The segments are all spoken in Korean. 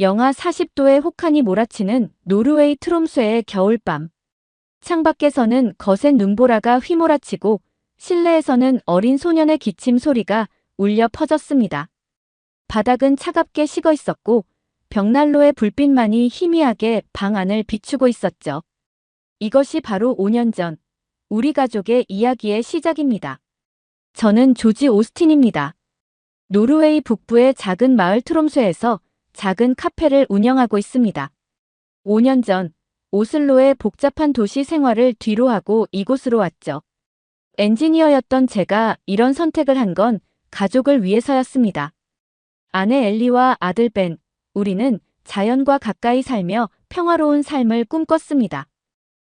영하 40도의 혹한이 몰아치는 노르웨이 트롬소의 겨울밤. 창밖에서는 거센 눈보라가 휘몰아치고 실내에서는 어린 소년의 기침 소리가 울려 퍼졌습니다. 바닥은 차갑게 식어 있었고 벽난로의 불빛만이 희미하게 방 안을 비추고 있었죠. 이것이 바로 5년 전 우리 가족의 이야기의 시작입니다. 저는 조지 오스틴입니다. 노르웨이 북부의 작은 마을 트롬소에서 작은 카페를 운영하고 있습니다. 5년 전 오슬로의 복잡한 도시 생활을 뒤로하고 이곳으로 왔죠. 엔지니어였던 제가 이런 선택을 한 건 가족을 위해서였습니다. 아내 엘리와 아들 벤, 우리는 자연과 가까이 살며 평화로운 삶을 꿈꿨습니다.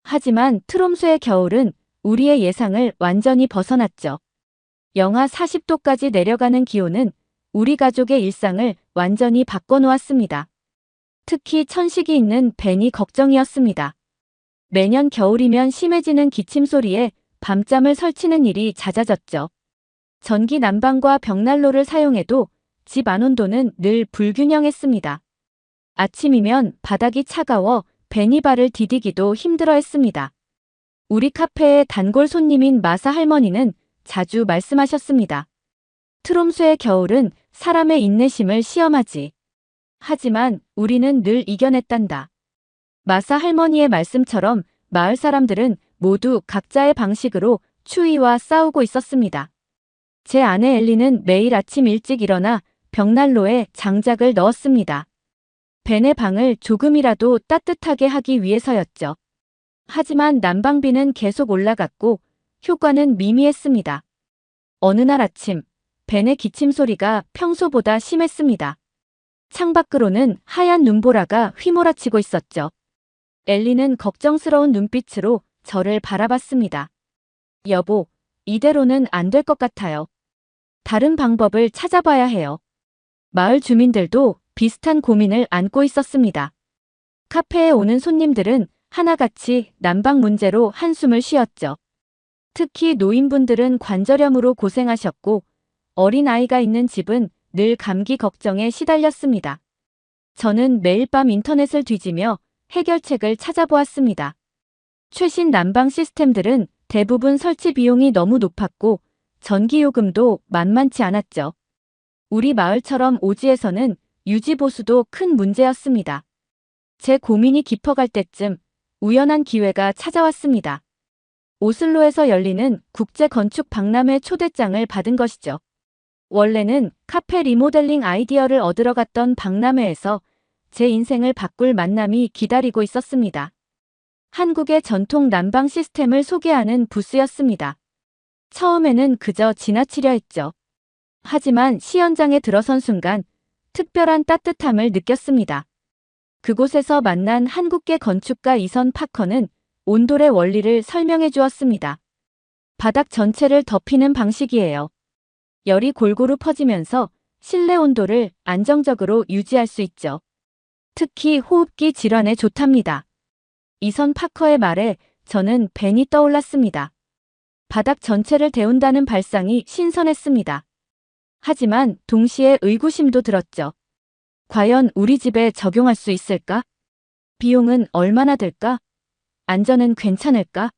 하지만 트롬소의 겨울은 우리의 예상을 완전히 벗어났죠. 영하 40도까지 내려가는 기온은 우리 가족의 일상을 완전히 바꿔놓았습니다. 특히 천식이 있는 벤이 걱정이었습니다. 매년 겨울이면 심해지는 기침 소리에 밤잠을 설치는 일이 잦아졌죠. 전기 난방과 벽난로를 사용해도 집 안 온도는 늘 불균형했습니다. 아침이면 바닥이 차가워 벤이 발을 디디기도 힘들어했습니다. 우리 카페의 단골 손님인 마사 할머니는 자주 말씀하셨습니다. 트롬소의 겨울은 사람의 인내심을 시험하지. 하지만 우리는 늘 이겨냈단다. 마사 할머니의 말씀처럼 마을 사람들은 모두 각자의 방식으로 추위와 싸우고 있었습니다. 제 아내 엘리는 매일 아침 일찍 일어나 벽난로에 장작을 넣었습니다. 벤의 방을 조금이라도 따뜻하게 하기 위해서였죠. 하지만 난방비는 계속 올라갔고 효과는 미미했습니다. 어느 날 아침, 벤의 기침 소리가 평소보다 심했습니다. 창밖으로는 하얀 눈보라가 휘몰아치고 있었죠. 엘리는 걱정스러운 눈빛으로 저를 바라봤습니다. 여보, 이대로는 안 될 것 같아요. 다른 방법을 찾아봐야 해요. 마을 주민들도 비슷한 고민을 안고 있었습니다. 카페에 오는 손님들은 하나같이 난방 문제로 한숨을 쉬었죠. 특히 노인분들은 관절염으로 고생하셨고 어린아이가 있는 집은 늘 감기 걱정에 시달렸습니다. 저는 매일 밤 인터넷을 뒤지며 해결책을 찾아보았습니다. 최신 난방 시스템들은 대부분 설치 비용이 너무 높았고 전기요금도 만만치 않았죠. 우리 마을처럼 오지에서는 유지보수도 큰 문제였습니다. 제 고민이 깊어갈 때쯤 우연한 기회가 찾아왔습니다. 오슬로에서 열리는 국제건축박람회 초대장을 받은 것이죠. 원래는 카페 리모델링 아이디어를 얻으러 갔던 박람회에서 제 인생을 바꿀 만남이 기다리고 있었습니다. 한국의 전통 난방 시스템을 소개하는 부스였습니다. 처음에는 그저 지나치려 했죠. 하지만 시연장에 들어선 순간 특별한 따뜻함을 느꼈습니다. 그곳에서 만난 한국계 건축가 이선 파커는 온돌의 원리를 설명해 주었습니다. 바닥 전체를 덮이는 방식이에요. 열이 골고루 퍼지면서 실내 온도를 안정적으로 유지할 수 있죠. 특히 호흡기 질환에 좋답니다. 이선 파커의 말에 저는 벤이 떠올랐습니다. 바닥 전체를 데운다는 발상이 신선했습니다. 하지만 동시에 의구심도 들었죠. 과연 우리 집에 적용할 수 있을까? 비용은 얼마나 들까? 안전은 괜찮을까?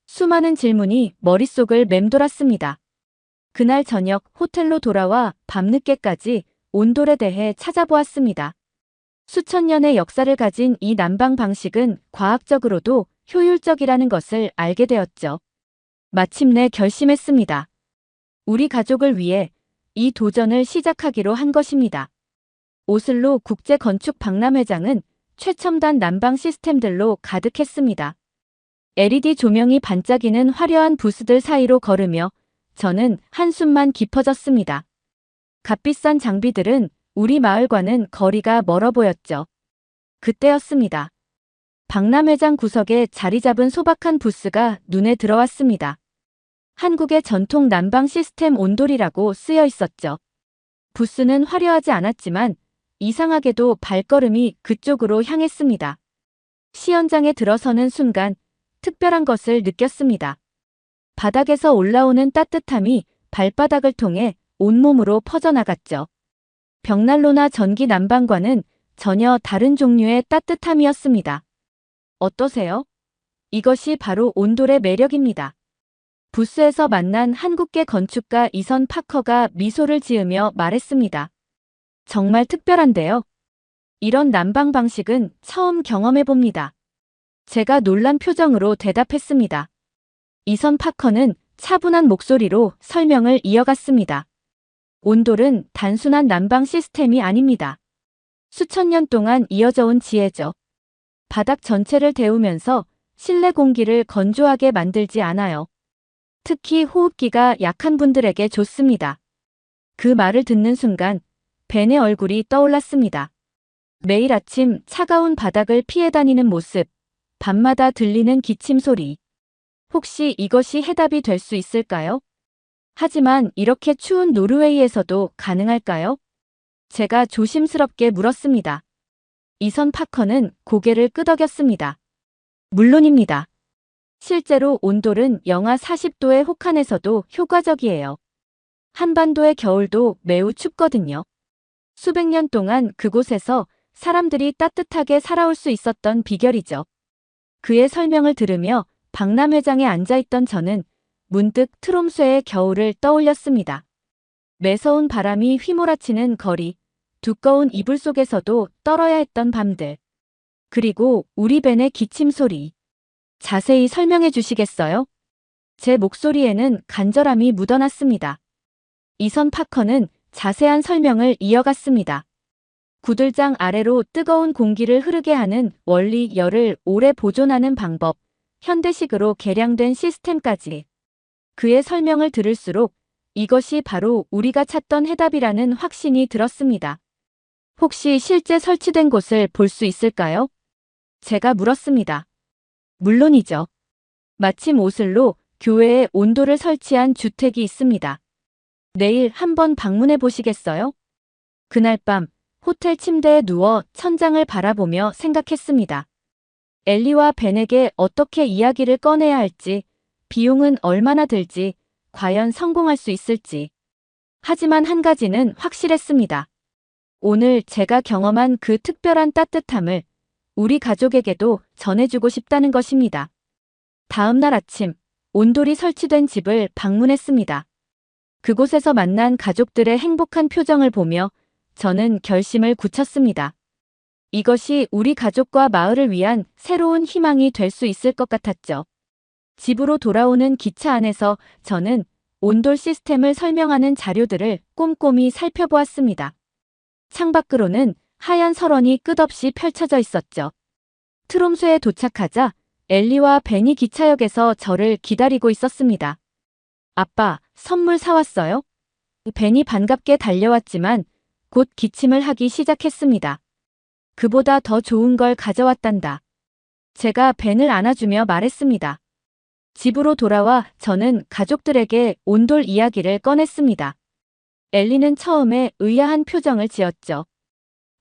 수많은 질문이 머릿속을 맴돌았습니다. 그날 저녁 호텔로 돌아와 밤늦게까지 온돌에 대해 찾아보았습니다. 수천 년의 역사를 가진 이 난방 방식은 과학적으로도 효율적이라는 것을 알게 되었죠. 마침내 결심했습니다. 우리 가족을 위해 이 도전을 시작하기로 한 것입니다. 오슬로 국제건축박람회장은 최첨단 난방 시스템들로 가득했습니다. LED 조명이 반짝이는 화려한 부스들 사이로 걸으며 저는 한숨만 깊어졌습니다. 값비싼 장비들은 우리 마을과는 거리가 멀어 보였죠. 그때였습니다. 박람회장 구석에 자리 잡은 소박한 부스가 눈에 들어왔습니다. 한국의 전통 난방 시스템 온돌이라고 쓰여 있었죠. 부스는 화려하지 않았지만 이상하게도 발걸음이 그쪽으로 향했습니다. 시연장에 들어서는 순간 특별한 것을 느꼈습니다. 바닥에서 올라오는 따뜻함이 발바닥을 통해 온몸으로 퍼져나갔죠. 벽난로나 전기 난방과는 전혀 다른 종류의 따뜻함이었습니다. 어떠세요? 이것이 바로 온돌의 매력입니다. 부스에서 만난 한국계 건축가 이선 파커가 미소를 지으며 말했습니다. 정말 특별한데요. 이런 난방 방식은 처음 경험해 봅니다. 제가 놀란 표정으로 대답했습니다. 이선 파커는 차분한 목소리로 설명을 이어갔습니다. 온돌은 단순한 난방 시스템이 아닙니다. 수천 년 동안 이어져 온 지혜죠. 바닥 전체를 데우면서 실내 공기를 건조하게 만들지 않아요. 특히 호흡기가 약한 분들에게 좋습니다. 그 말을 듣는 순간 벤의 얼굴이 떠올랐습니다. 매일 아침 차가운 바닥을 피해 다니는 모습, 밤마다 들리는 기침 소리. 혹시 이것이 해답이 될 수 있을까요? 하지만 이렇게 추운 노르웨이에서도 가능할까요? 제가 조심스럽게 물었습니다. 이선 파커는 고개를 끄덕였습니다. 물론입니다. 실제로 온돌은 영하 40도의 혹한에서도 효과적이에요. 한반도의 겨울도 매우 춥거든요. 수백 년 동안 그곳에서 사람들이 따뜻하게 살아올 수 있었던 비결이죠. 그의 설명을 들으며 박람회장에 앉아있던 저는 문득 트롬스의 겨울을 떠올렸습니다. 매서운 바람이 휘몰아치는 거리, 두꺼운 이불 속에서도 떨어야 했던 밤들. 그리고 우리 벤의 기침 소리. 자세히 설명해 주시겠어요? 제 목소리에는 간절함이 묻어났습니다. 이선 파커는 자세한 설명을 이어갔습니다. 구들장 아래로 뜨거운 공기를 흐르게 하는 원리 열을 오래 보존하는 방법, 현대식으로 개량된 시스템까지. 그의 설명을 들을수록 이것이 바로 우리가 찾던 해답이라는 확신이 들었습니다. 혹시 실제 설치된 곳을 볼 수 있을까요? 제가 물었습니다. 물론이죠. 마침 오슬로 교외에 온돌을 설치한 주택이 있습니다. 내일 한번 방문해 보시겠어요? 그날 밤 호텔 침대에 누워 천장을 바라보며 생각했습니다. 엘리와 벤에게 어떻게 이야기를 꺼내야 할지, 비용은 얼마나 들지, 과연 성공할 수 있을지. 하지만 한 가지는 확실했습니다. 오늘 제가 경험한 그 특별한 따뜻함을 우리 가족에게도 전해주고 싶다는 것입니다. 다음 날 아침, 온돌이 설치된 집을 방문했습니다. 그곳에서 만난 가족들의 행복한 표정을 보며 저는 결심을 굳혔습니다. 이것이 우리 가족과 마을을 위한 새로운 희망이 될 수 있을 것 같았죠. 집으로 돌아오는 기차 안에서 저는 온돌 시스템을 설명하는 자료들을 꼼꼼히 살펴보았습니다. 창밖으로는 하얀 설원이 끝없이 펼쳐져 있었죠. 트롬소에 도착하자 엘리와 벤이 기차역에서 저를 기다리고 있었습니다. 아빠, 선물 사왔어요? 벤이 반갑게 달려왔지만 곧 기침을 하기 시작했습니다. 그보다 더 좋은 걸 가져왔단다. 제가 벤을 안아주며 말했습니다. 집으로 돌아와 저는 가족들에게 온돌 이야기를 꺼냈습니다. 엘리는 처음에 의아한 표정을 지었죠.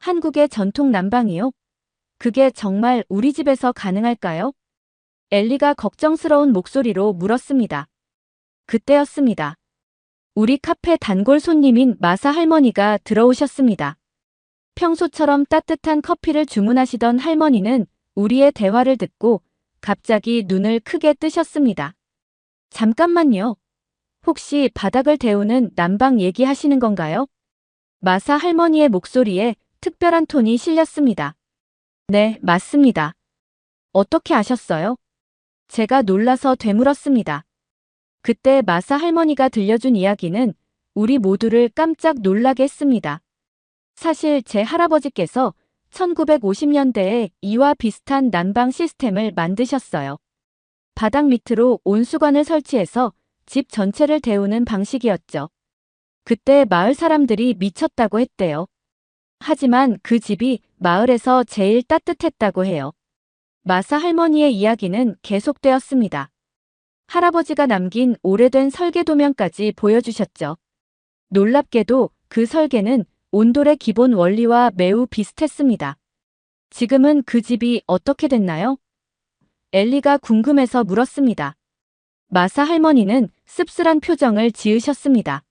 한국의 전통 난방이요? 그게 정말 우리 집에서 가능할까요? 엘리가 걱정스러운 목소리로 물었습니다. 그때였습니다. 우리 카페 단골 손님인 마사 할머니가 들어오셨습니다. 평소처럼 따뜻한 커피를 주문하시던 할머니는 우리의 대화를 듣고 갑자기 눈을 크게 뜨셨습니다. 잠깐만요. 혹시 바닥을 데우는 난방 얘기하시는 건가요? 마사 할머니의 목소리에 특별한 톤이 실렸습니다. 네, 맞습니다. 어떻게 아셨어요? 제가 놀라서 되물었습니다. 그때 마사 할머니가 들려준 이야기는 우리 모두를 깜짝 놀라게 했습니다. 사실 제 할아버지께서 1950년대에 이와 비슷한 난방 시스템을 만드셨어요. 바닥 밑으로 온수관을 설치해서 집 전체를 데우는 방식이었죠. 그때 마을 사람들이 미쳤다고 했대요. 하지만 그 집이 마을에서 제일 따뜻했다고 해요. 마사 할머니의 이야기는 계속되었습니다. 할아버지가 남긴 오래된 설계 도면까지 보여주셨죠. 놀랍게도 그 설계는 온돌의 기본 원리와 매우 비슷했습니다. 지금은 그 집이 어떻게 됐나요? 엘리가 궁금해서 물었습니다. 마사 할머니는 씁쓸한 표정을 지으셨습니다.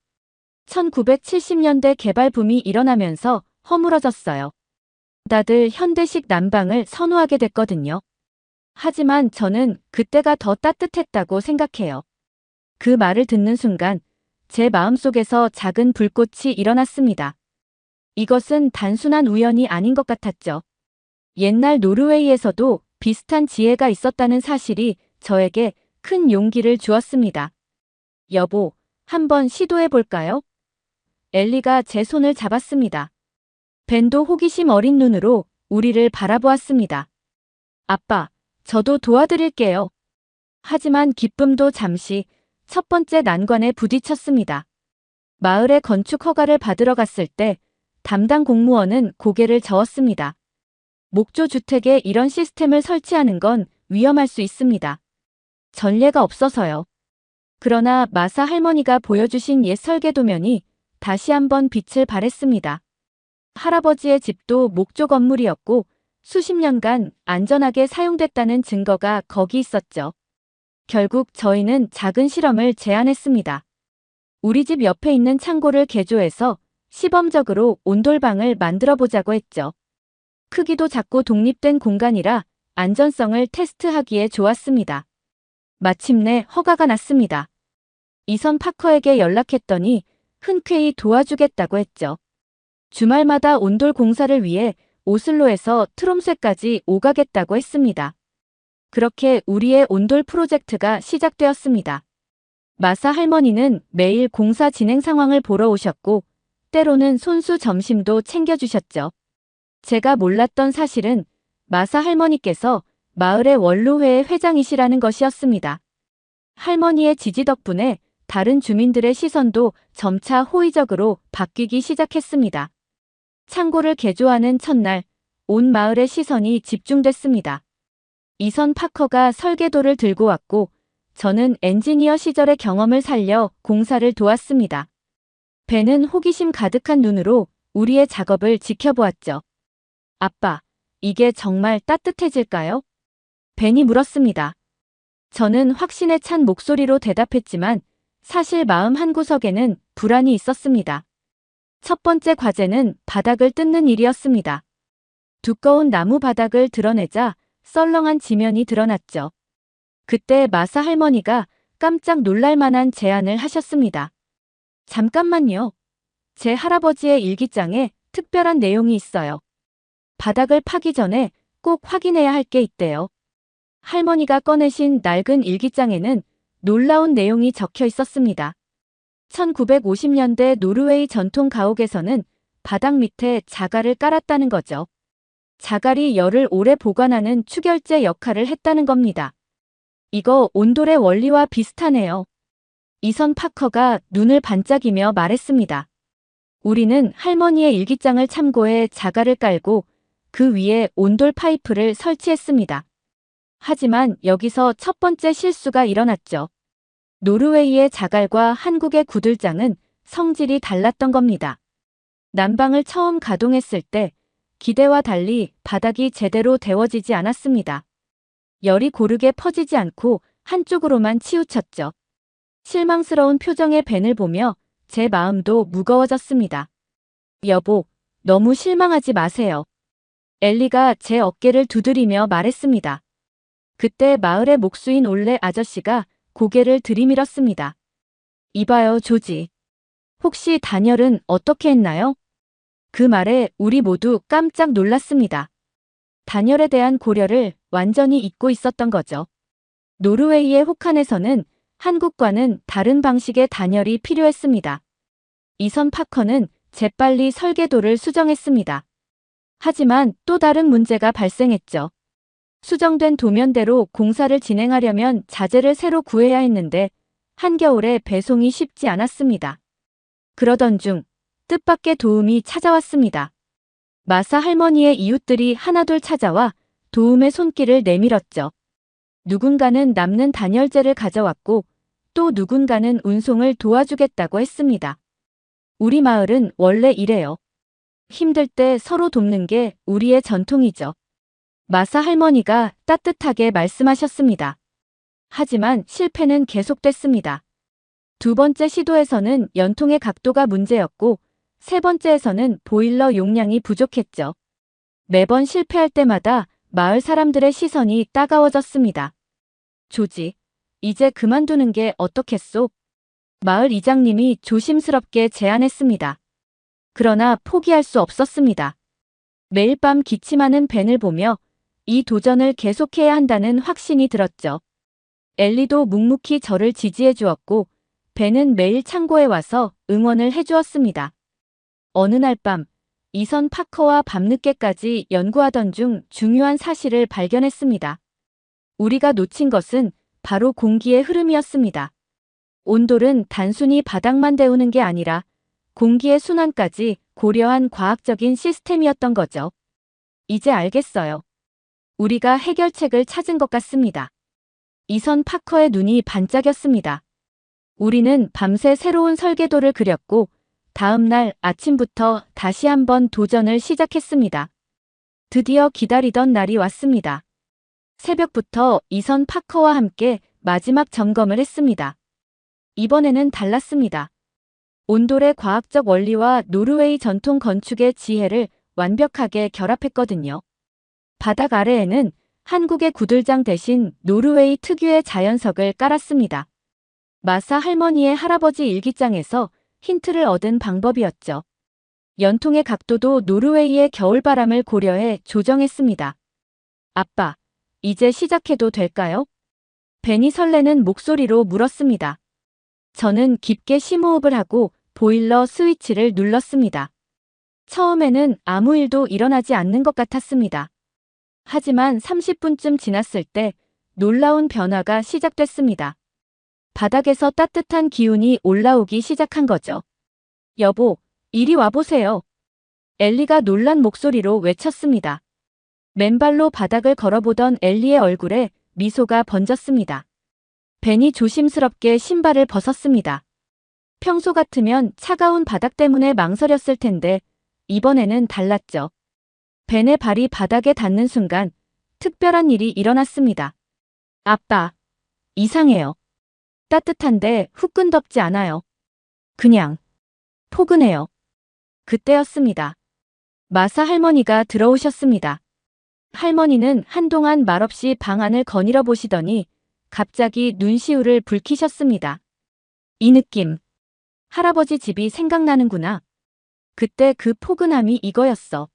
1970년대 개발 붐이 일어나면서 허물어졌어요. 다들 현대식 난방을 선호하게 됐거든요. 하지만 저는 그때가 더 따뜻했다고 생각해요. 그 말을 듣는 순간 제 마음속에서 작은 불꽃이 일어났습니다. 이것은 단순한 우연이 아닌 것 같았죠. 옛날 노르웨이에서도 비슷한 지혜가 있었다는 사실이 저에게 큰 용기를 주었습니다. 여보, 한번 시도해 볼까요? 엘리가 제 손을 잡았습니다. 벤도 호기심 어린 눈으로 우리를 바라보았습니다. 아빠, 저도 도와드릴게요. 하지만 기쁨도 잠시 첫 번째 난관에 부딪혔습니다. 마을의 건축 허가를 받으러 갔을 때 담당 공무원은 고개를 저었습니다. 목조 주택에 이런 시스템을 설치하는 건 위험할 수 있습니다. 전례가 없어서요. 그러나 마사 할머니가 보여주신 옛 설계도면이 다시 한번 빛을 발했습니다. 할아버지의 집도 목조 건물이었고 수십 년간 안전하게 사용됐다는 증거가 거기 있었죠. 결국 저희는 작은 실험을 제안했습니다. 우리 집 옆에 있는 창고를 개조해서 시범적으로 온돌방을 만들어 보자고 했죠. 크기도 작고 독립된 공간이라 안전성을 테스트하기에 좋았습니다. 마침내 허가가 났습니다. 이선 파커에게 연락했더니 흔쾌히 도와주겠다고 했죠. 주말마다 온돌 공사를 위해 오슬로에서 트롬쇠까지 오가겠다고 했습니다. 그렇게 우리의 온돌 프로젝트가 시작되었습니다. 마사 할머니는 매일 공사 진행 상황을 보러 오셨고 때로는 손수 점심도 챙겨주셨죠. 제가 몰랐던 사실은 마사 할머니께서 마을의 원로회의 회장이시라는 것이었습니다. 할머니의 지지 덕분에 다른 주민들의 시선도 점차 호의적으로 바뀌기 시작했습니다. 창고를 개조하는 첫날, 온 마을의 시선이 집중됐습니다. 이선 파커가 설계도를 들고 왔고 저는 엔지니어 시절의 경험을 살려 공사를 도왔습니다. 벤은 호기심 가득한 눈으로 우리의 작업을 지켜보았죠. 아빠, 이게 정말 따뜻해질까요? 벤이 물었습니다. 저는 확신에 찬 목소리로 대답했지만 사실 마음 한구석에는 불안이 있었습니다. 첫 번째 과제는 바닥을 뜯는 일이었습니다. 두꺼운 나무 바닥을 드러내자 썰렁한 지면이 드러났죠. 그때 마사 할머니가 깜짝 놀랄 만한 제안을 하셨습니다. 잠깐만요. 제 할아버지의 일기장에 특별한 내용이 있어요. 바닥을 파기 전에 꼭 확인해야 할 게 있대요. 할머니가 꺼내신 낡은 일기장에는 놀라운 내용이 적혀 있었습니다. 1950년대 노르웨이 전통 가옥에서는 바닥 밑에 자갈을 깔았다는 거죠. 자갈이 열을 오래 보관하는 축열재 역할을 했다는 겁니다. 이거 온돌의 원리와 비슷하네요. 이선 파커가 눈을 반짝이며 말했습니다. 우리는 할머니의 일기장을 참고해 자갈을 깔고 그 위에 온돌 파이프를 설치했습니다. 하지만 여기서 첫 번째 실수가 일어났죠. 노르웨이의 자갈과 한국의 구들장은 성질이 달랐던 겁니다. 난방을 처음 가동했을 때 기대와 달리 바닥이 제대로 데워지지 않았습니다. 열이 고르게 퍼지지 않고 한쪽으로만 치우쳤죠. 실망스러운 표정의 벤을 보며 제 마음도 무거워졌습니다. 여보, 너무 실망하지 마세요. 엘리가 제 어깨를 두드리며 말했습니다. 그때 마을의 목수인 올레 아저씨가 고개를 들이밀었습니다. 이봐요, 조지. 혹시 단열은 어떻게 했나요? 그 말에 우리 모두 깜짝 놀랐습니다. 단열에 대한 고려를 완전히 잊고 있었던 거죠. 노르웨이의 혹한에서는 한국과는 다른 방식의 단열이 필요했습니다. 이선 파커는 재빨리 설계도를 수정했습니다. 하지만 또 다른 문제가 발생했죠. 수정된 도면대로 공사를 진행하려면 자재를 새로 구해야 했는데 한겨울에 배송이 쉽지 않았습니다. 그러던 중 뜻밖의 도움이 찾아왔습니다. 마사 할머니의 이웃들이 하나둘 찾아와 도움의 손길을 내밀었죠. 누군가는 남는 단열재를 가져왔고 또 누군가는 운송을 도와주겠다고 했습니다. 우리 마을은 원래 이래요. 힘들 때 서로 돕는 게 우리의 전통이죠. 마사 할머니가 따뜻하게 말씀하셨습니다. 하지만 실패는 계속됐습니다. 두 번째 시도에서는 연통의 각도가 문제였고 세 번째에서는 보일러 용량이 부족했죠. 매번 실패할 때마다 마을 사람들의 시선이 따가워졌습니다. 조지, 이제 그만두는 게 어떻겠소? 마을 이장님이 조심스럽게 제안했습니다. 그러나 포기할 수 없었습니다. 매일 밤 기침하는 벤을 보며 이 도전을 계속해야 한다는 확신이 들었죠. 엘리도 묵묵히 저를 지지해 주었고 벤은 매일 창고에 와서 응원을 해주었습니다. 어느 날 밤, 이선 파커와 밤늦게까지 연구하던 중 중요한 사실을 발견했습니다. 우리가 놓친 것은 바로 공기의 흐름이었습니다. 온돌은 단순히 바닥만 데우는 게 아니라 공기의 순환까지 고려한 과학적인 시스템이었던 거죠. 이제 알겠어요. 우리가 해결책을 찾은 것 같습니다. 이선 파커의 눈이 반짝였습니다. 우리는 밤새 새로운 설계도를 그렸고 다음 날 아침부터 다시 한번 도전을 시작했습니다. 드디어 기다리던 날이 왔습니다. 새벽부터 이선 파커와 함께 마지막 점검을 했습니다. 이번에는 달랐습니다. 온돌의 과학적 원리와 노르웨이 전통 건축의 지혜를 완벽하게 결합했거든요. 바닥 아래에는 한국의 구들장 대신 노르웨이 특유의 자연석을 깔았습니다. 마사 할머니의 할아버지 일기장에서 힌트를 얻은 방법이었죠. 연통의 각도도 노르웨이의 겨울바람을 고려해 조정했습니다. 아빠, 이제 시작해도 될까요? 벤이 설레는 목소리로 물었습니다. 저는 깊게 심호흡을 하고 보일러 스위치를 눌렀습니다. 처음에는 아무 일도 일어나지 않는 것 같았습니다. 하지만 30분쯤 지났을 때 놀라운 변화가 시작됐습니다. 바닥에서 따뜻한 기운이 올라오기 시작한 거죠. 여보, 이리 와보세요. 엘리가 놀란 목소리로 외쳤습니다. 맨발로 바닥을 걸어보던 엘리의 얼굴에 미소가 번졌습니다. 벤이 조심스럽게 신발을 벗었습니다. 평소 같으면 차가운 바닥 때문에 망설였을 텐데 이번에는 달랐죠. 벤의 발이 바닥에 닿는 순간 특별한 일이 일어났습니다. 아빠, 이상해요. 따뜻한데 후끈덥지 않아요. 그냥 포근해요. 그때였습니다. 마사 할머니가 들어오셨습니다. 할머니는 한동안 말없이 방 안을 거닐어 보시더니 갑자기 눈시울을 붉히셨습니다. 이 느낌. 할아버지 집이 생각나는구나. 그때 그 포근함이 이거였어.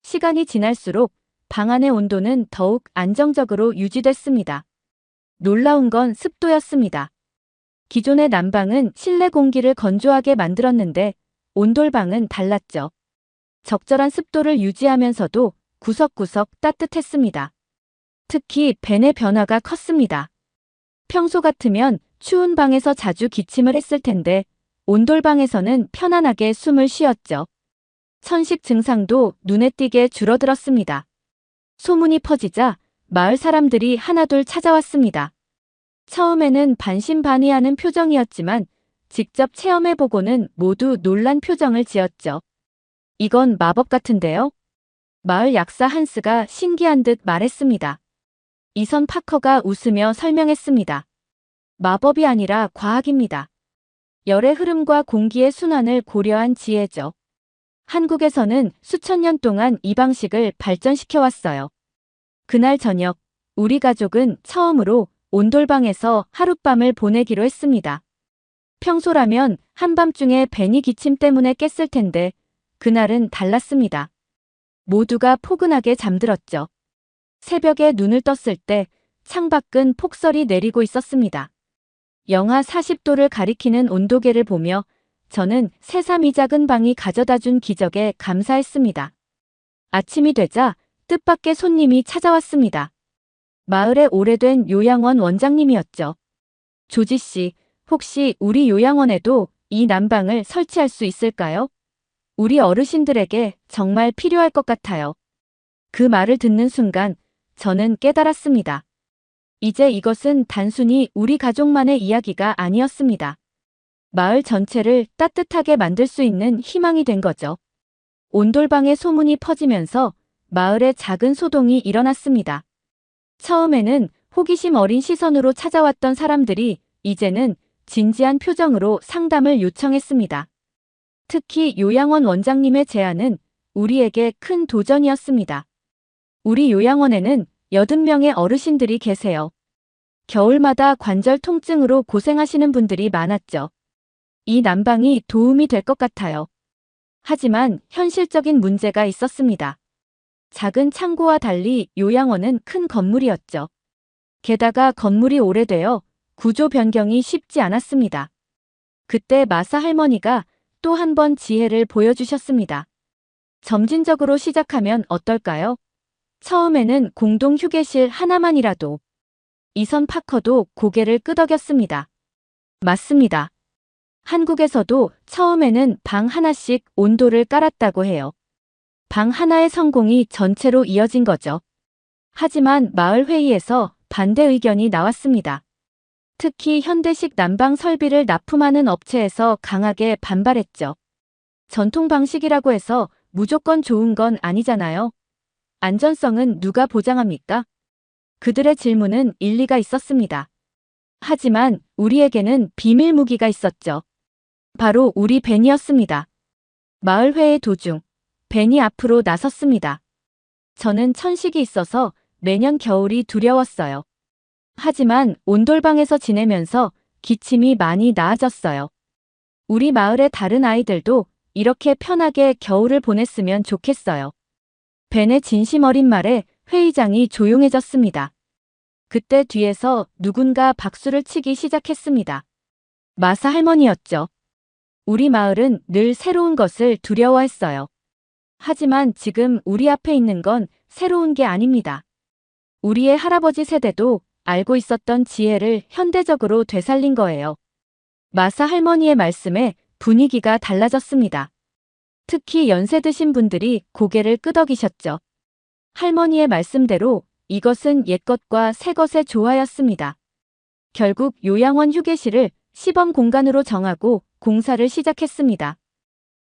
시간이 지날수록 방 안의 온도는 더욱 안정적으로 유지됐습니다. 놀라운 건 습도였습니다. 기존의 난방은 실내 공기를 건조하게 만들었는데 온돌방은 달랐죠. 적절한 습도를 유지하면서도 구석구석 따뜻했습니다. 특히 벤의 변화가 컸습니다. 평소 같으면 추운 방에서 자주 기침을 했을 텐데 온돌방에서는 편안하게 숨을 쉬었죠. 천식 증상도 눈에 띄게 줄어들었습니다. 소문이 퍼지자 마을 사람들이 하나둘 찾아왔습니다. 처음에는 반신반의하는 표정이었지만 직접 체험해보고는 모두 놀란 표정을 지었죠. 이건 마법 같은데요? 마을 약사 한스가 신기한 듯 말했습니다. 이선 파커가 웃으며 설명했습니다. 마법이 아니라 과학입니다. 열의 흐름과 공기의 순환을 고려한 지혜죠. 한국에서는 수천 년 동안 이 방식을 발전시켜 왔어요. 그날 저녁, 우리 가족은 처음으로 온돌방에서 하룻밤을 보내기로 했습니다. 평소라면 한밤중에 벤이 기침 때문에 깼을 텐데 그날은 달랐습니다. 모두가 포근하게 잠들었죠. 새벽에 눈을 떴을 때 창밖은 폭설이 내리고 있었습니다. 영하 40도를 가리키는 온도계를 보며 저는 새삼 작은 방이 가져다준 기적에 감사했습니다. 아침이 되자 뜻밖의 손님이 찾아왔습니다. 마을의 오래된 요양원 원장님이었죠. 조지 씨, 혹시 우리 요양원에도 이 난방을 설치할 수 있을까요? 우리 어르신들에게 정말 필요할 것 같아요. 그 말을 듣는 순간 저는 깨달았습니다. 이제 이것은 단순히 우리 가족만의 이야기가 아니었습니다. 마을 전체를 따뜻하게 만들 수 있는 희망이 된 거죠. 온돌방의 소문이 퍼지면서 마을에 작은 소동이 일어났습니다. 처음에는 호기심 어린 시선으로 찾아왔던 사람들이 이제는 진지한 표정으로 상담을 요청했습니다. 특히 요양원 원장님의 제안은 우리에게 큰 도전이었습니다. 우리 요양원에는 80명의 어르신들이 계세요. 겨울마다 관절 통증으로 고생하시는 분들이 많았죠. 이 난방이 도움이 될 것 같아요. 하지만 현실적인 문제가 있었습니다. 작은 창고와 달리 요양원은 큰 건물이었죠. 게다가 건물이 오래되어 구조 변경이 쉽지 않았습니다. 그때 마사 할머니가 또 한 번 지혜를 보여주셨습니다. 점진적으로 시작하면 어떨까요? 처음에는 공동 휴게실 하나만이라도. 이선 파커도 고개를 끄덕였습니다. 맞습니다. 한국에서도 처음에는 방 하나씩 온도를 깔았다고 해요. 방 하나의 성공이 전체로 이어진 거죠. 하지만 마을 회의에서 반대 의견이 나왔습니다. 특히 현대식 난방 설비를 납품하는 업체에서 강하게 반발했죠. 전통 방식이라고 해서 무조건 좋은 건 아니잖아요. 안전성은 누가 보장합니까? 그들의 질문은 일리가 있었습니다. 하지만 우리에게는 비밀 무기가 있었죠. 바로 우리 벤이었습니다. 마을회의 도중 벤이 앞으로 나섰습니다. 저는 천식이 있어서 매년 겨울이 두려웠어요. 하지만 온돌방에서 지내면서 기침이 많이 나아졌어요. 우리 마을의 다른 아이들도 이렇게 편하게 겨울을 보냈으면 좋겠어요. 벤의 진심 어린 말에 회의장이 조용해졌습니다. 그때 뒤에서 누군가 박수를 치기 시작했습니다. 마사 할머니였죠. 우리 마을은 늘 새로운 것을 두려워했어요. 하지만 지금 우리 앞에 있는 건 새로운 게 아닙니다. 우리의 할아버지 세대도 알고 있었던 지혜를 현대적으로 되살린 거예요. 마사 할머니의 말씀에 분위기가 달라졌습니다. 특히 연세 드신 분들이 고개를 끄덕이셨죠. 할머니의 말씀대로 이것은 옛것과 새것의 조화였습니다. 결국 요양원 휴게실을 시범 공간으로 정하고 공사를 시작했습니다.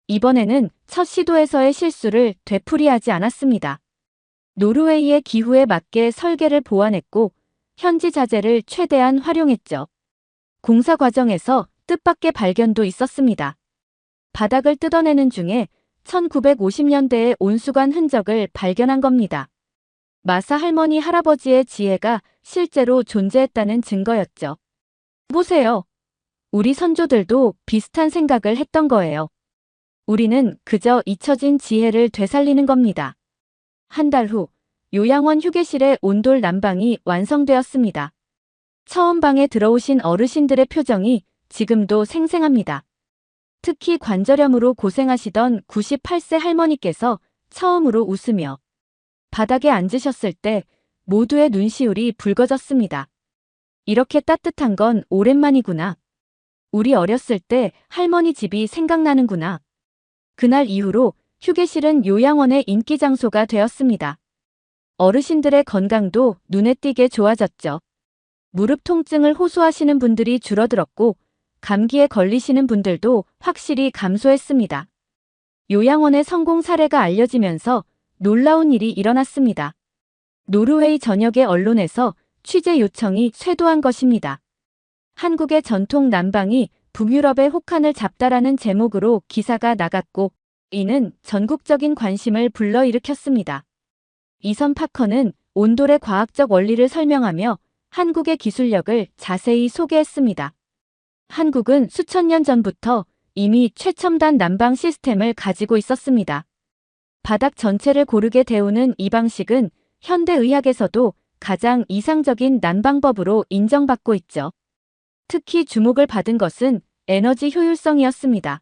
이번에는 첫 시도에서의 실수를 되풀이하지 않았습니다. 노르웨이의 기후에 맞게 설계를 보완했고 현지 자재를 최대한 활용했죠. 공사 과정에서 뜻밖의 발견도 있었습니다. 바닥을 뜯어내는 중에 1950년대의 온수관 흔적을 발견한 겁니다. 마사 할머니 할아버지의 지혜가 실제로 존재했다는 증거였죠. 보세요. 우리 선조들도 비슷한 생각을 했던 거예요. 우리는 그저 잊혀진 지혜를 되살리는 겁니다. 한 달 후, 요양원 휴게실의 온돌 난방이 완성되었습니다. 처음 방에 들어오신 어르신들의 표정이 지금도 생생합니다. 특히 관절염으로 고생하시던 98세 할머니께서 처음으로 웃으며 바닥에 앉으셨을 때 모두의 눈시울이 붉어졌습니다. 이렇게 따뜻한 건 오랜만이구나. 우리 어렸을 때 할머니 집이 생각나는구나. 그날 이후로 휴게실은 요양원의 인기 장소가 되었습니다. 어르신들의 건강도 눈에 띄게 좋아졌죠. 무릎 통증을 호소하시는 분들이 줄어들었고 감기에 걸리시는 분들도 확실히 감소했습니다. 요양원의 성공 사례가 알려지면서 놀라운 일이 일어났습니다. 노르웨이 전역의 언론에서 취재 요청이 쇄도한 것입니다. 한국의 전통 난방이 북유럽의 혹한을 잡다라는 제목으로 기사가 나갔고 이는 전국적인 관심을 불러일으켰습니다. 이선 파커는 온돌의 과학적 원리를 설명하며 한국의 기술력을 자세히 소개했습니다. 한국은 수천 년 전부터 이미 최첨단 난방 시스템을 가지고 있었습니다. 바닥 전체를 고르게 데우는 이 방식은 현대의학에서도 가장 이상적인 난방법으로 인정받고 있죠. 특히 주목을 받은 것은 에너지 효율성이었습니다.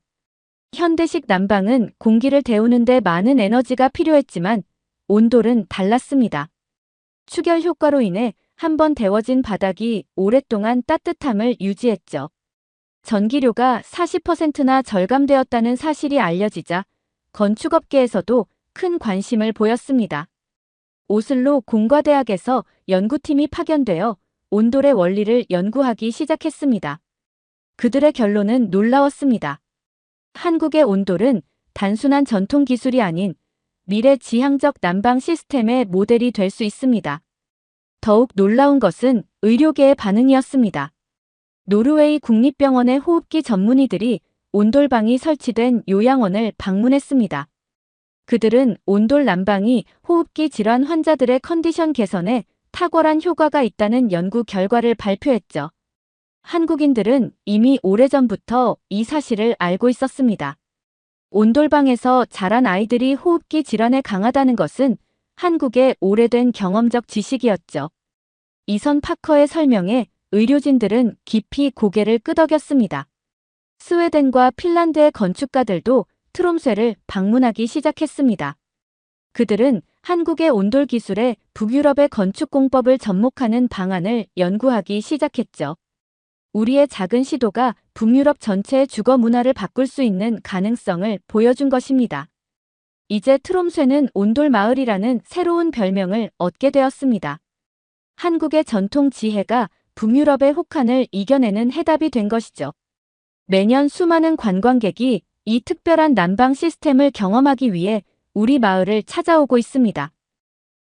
현대식 난방은 공기를 데우는 데 많은 에너지가 필요했지만 온돌은 달랐습니다. 축열 효과로 인해 한번 데워진 바닥이 오랫동안 따뜻함을 유지했죠. 전기료가 40%나 절감되었다는 사실이 알려지자 건축업계에서도 큰 관심을 보였습니다. 오슬로 공과대학에서 연구팀이 파견되어 온돌의 원리를 연구하기 시작했습니다. 그들의 결론은 놀라웠습니다. 한국의 온돌은 단순한 전통 기술이 아닌 미래 지향적 난방 시스템의 모델이 될 수 있습니다. 더욱 놀라운 것은 의료계의 반응이었습니다. 노르웨이 국립병원의 호흡기 전문의들이 온돌방이 설치된 요양원을 방문했습니다. 그들은 온돌 난방이 호흡기 질환 환자들의 컨디션 개선에 탁월한 효과가 있다는 연구 결과를 발표했죠. 한국인들은 이미 오래전부터 이 사실을 알고 있었습니다. 온돌방에서 자란 아이들이 호흡기 질환에 강하다는 것은 한국의 오래된 경험적 지식이었죠. 이선 파커의 설명에 의료진들은 깊이 고개를 끄덕였습니다. 스웨덴과 핀란드의 건축가들도 트롬쇠를 방문하기 시작했습니다. 그들은 한국의 온돌 기술에 북유럽의 건축 공법을 접목하는 방안을 연구하기 시작했죠. 우리의 작은 시도가 북유럽 전체의 주거 문화를 바꿀 수 있는 가능성을 보여준 것입니다. 이제 트롬쇠는 온돌 마을이라는 새로운 별명을 얻게 되었습니다. 한국의 전통 지혜가 북유럽의 혹한을 이겨내는 해답이 된 것이죠. 매년 수많은 관광객이 이 특별한 난방 시스템을 경험하기 위해 우리 마을을 찾아오고 있습니다.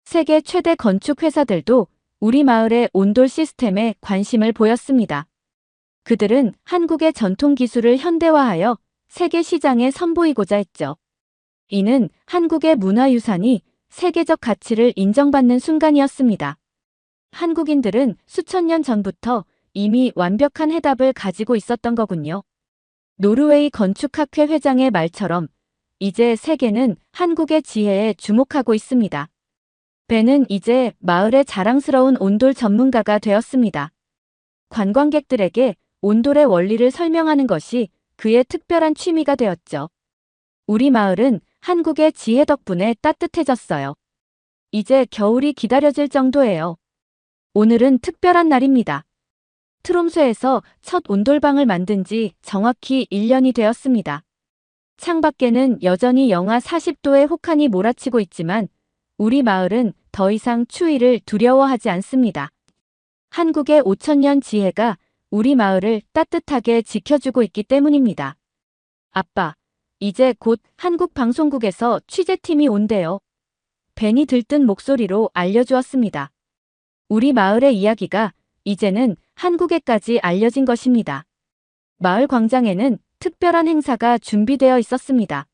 세계 최대 건축 회사들도 우리 마을의 온돌 시스템에 관심을 보였습니다. 그들은 한국의 전통 기술을 현대화하여 세계 시장에 선보이고자 했죠. 이는 한국의 문화유산이 세계적 가치를 인정받는 순간이었습니다. 한국인들은 수천 년 전부터 이미 완벽한 해답을 가지고 있었던 거군요. 노르웨이 건축학회 회장의 말처럼 이제 세계는 한국의 지혜에 주목하고 있습니다. 벤은 이제 마을의 자랑스러운 온돌 전문가가 되었습니다. 관광객들에게 온돌의 원리를 설명하는 것이 그의 특별한 취미가 되었죠. 우리 마을은 한국의 지혜 덕분에 따뜻해졌어요. 이제 겨울이 기다려질 정도예요. 오늘은 특별한 날입니다. 트롬쇠에서 첫 온돌방을 만든 지 정확히 1년이 되었습니다. 창밖에는 여전히 영하 40도의 혹한이 몰아치고 있지만 우리 마을은 더 이상 추위를 두려워하지 않습니다. 한국의 5,000년 지혜가 우리 마을을 따뜻하게 지켜주고 있기 때문입니다. 아빠, 이제 곧 한국 방송국에서 취재팀이 온대요. 벤이 들뜬 목소리로 알려주었습니다. 우리 마을의 이야기가 이제는 한국에까지 알려진 것입니다. 마을 광장에는 특별한 행사가 준비되어 있었습니다.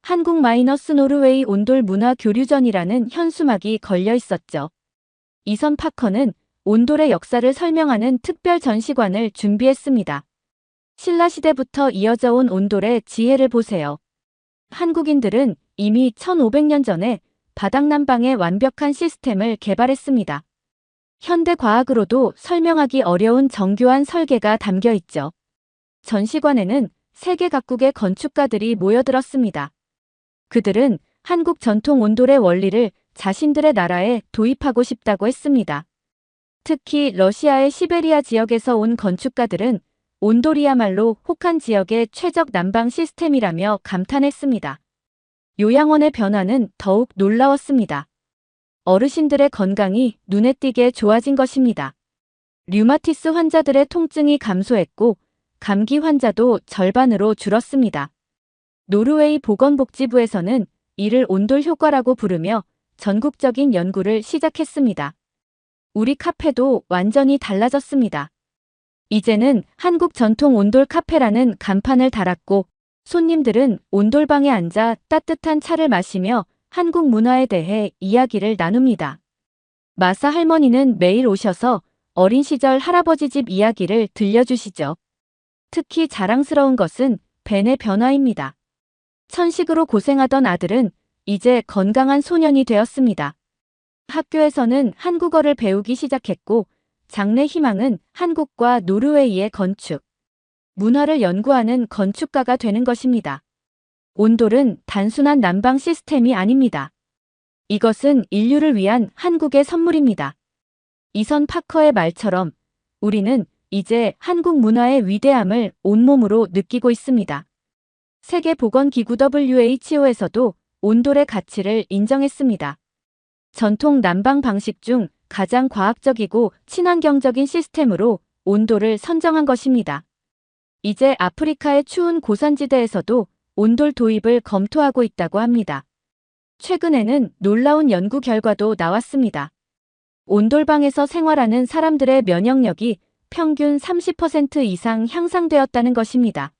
한국-노르웨이 온돌 문화 교류전이라는 현수막이 걸려 있었죠. 이선 파커는 온돌의 역사를 설명하는 특별 전시관을 준비했습니다. 신라시대부터 이어져 온 온돌의 지혜를 보세요. 한국인들은 이미 1500년 전에 바닥난방의 완벽한 시스템을 개발했습니다. 현대 과학으로도 설명하기 어려운 정교한 설계가 담겨 있죠. 전시관에는 세계 각국의 건축가들이 모여들었습니다. 그들은 한국 전통 온돌의 원리를 자신들의 나라에 도입하고 싶다고 했습니다. 특히 러시아의 시베리아 지역에서 온 건축가들은 온돌이야말로 혹한 지역의 최적 난방 시스템이라며 감탄했습니다. 요양원의 변화는 더욱 놀라웠습니다. 어르신들의 건강이 눈에 띄게 좋아진 것입니다. 류마티스 환자들의 통증이 감소했고 감기 환자도 절반으로 줄었습니다. 노르웨이 보건복지부에서는 이를 온돌 효과라고 부르며 전국적인 연구를 시작했습니다. 우리 카페도 완전히 달라졌습니다. 이제는 한국 전통 온돌 카페라는 간판을 달았고 손님들은 온돌방에 앉아 따뜻한 차를 마시며 한국 문화에 대해 이야기를 나눕니다. 마사 할머니는 매일 오셔서 어린 시절 할아버지 집 이야기를 들려주시죠. 특히 자랑스러운 것은 벤의 변화입니다. 천식으로 고생하던 아들은 이제 건강한 소년이 되었습니다. 학교에서는 한국어를 배우기 시작했고 장래 희망은 한국과 노르웨이의 건축, 문화를 연구하는 건축가가 되는 것입니다. 온돌은 단순한 난방 시스템이 아닙니다. 이것은 인류를 위한 한국의 선물입니다. 이선 파커의 말처럼 우리는 이제 한국 문화의 위대함을 온몸으로 느끼고 있습니다. 세계보건기구 WHO에서도 온돌의 가치를 인정했습니다. 전통 난방 방식 중 가장 과학적이고 친환경적인 시스템으로 온돌을 선정한 것입니다. 이제 아프리카의 추운 고산지대에서도 온돌 도입을 검토하고 있다고 합니다. 최근에는 놀라운 연구 결과도 나왔습니다. 온돌방에서 생활하는 사람들의 면역력이 평균 30% 이상 향상되었다는 것입니다.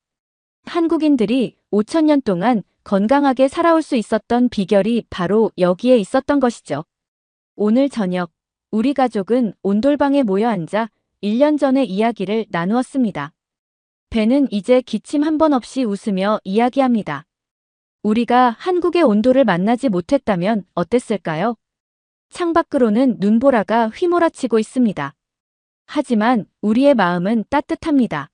한국인들이 5,000년 동안 건강하게 살아올 수 있었던 비결이 바로 여기에 있었던 것이죠. 오늘 저녁, 우리 가족은 온돌방에 모여 앉아 1년 전의 이야기를 나누었습니다. 배는 이제 기침 한 번 없이 웃으며 이야기합니다. 우리가 한국의 온도를 만나지 못했다면 어땠을까요? 창밖으로는 눈보라가 휘몰아치고 있습니다. 하지만 우리의 마음은 따뜻합니다.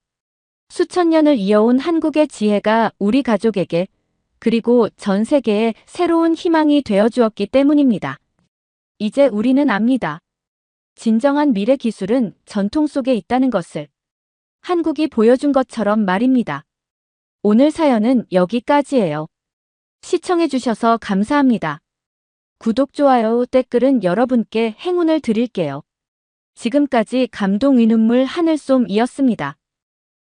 수천 년을 이어온 한국의 지혜가 우리 가족에게 그리고 전 세계에 새로운 희망이 되어 주었기 때문입니다. 이제 우리는 압니다. 진정한 미래 기술은 전통 속에 있다는 것을. 한국이 보여준 것처럼 말입니다. 오늘 사연은 여기까지예요. 시청해주셔서 감사합니다. 구독, 좋아요, 댓글은 여러분께 행운을 드릴게요. 지금까지 감동 의눈물 하늘솜이었습니다.